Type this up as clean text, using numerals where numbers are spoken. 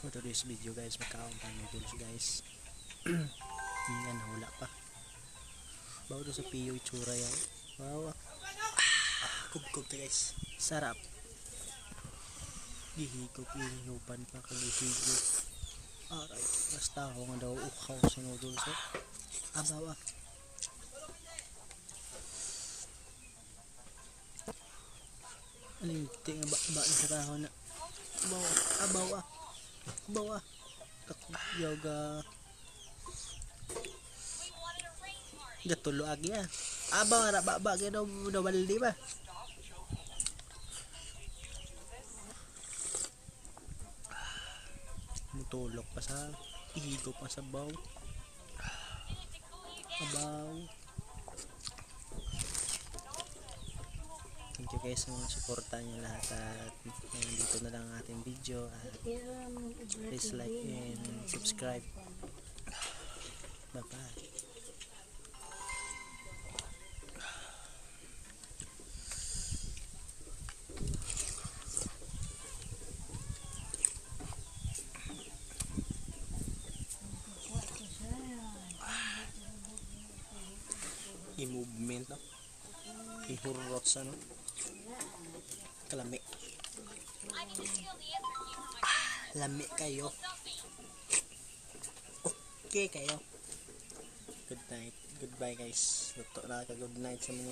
For today's video guys, magkaon tayo noodles guys. Yan, hula pa. Bago sa piyo itsura yan. Wow. Kub-kub ta guys. Sarap. Gihihupan pa kagihigop. Aray, basta ako nga daw ukaw sa noodles. Abaw ah. Alinti nga ba sa kahon na. Abaw ah. Bawa yoga gatulo agi ah abaw ra ba daw baldi ba mutulok pa sa ihigop pa sa baw abaw. Thank you guys sa mga suporta nyo lahat at dito na lang ang ating video at please like and subscribe. Bye bye. I-movement no? I-hurot sa no? Kalami. Lami kayo. Okay kayo. Good night. Goodbye guys. Luto na ka. Good night sa mga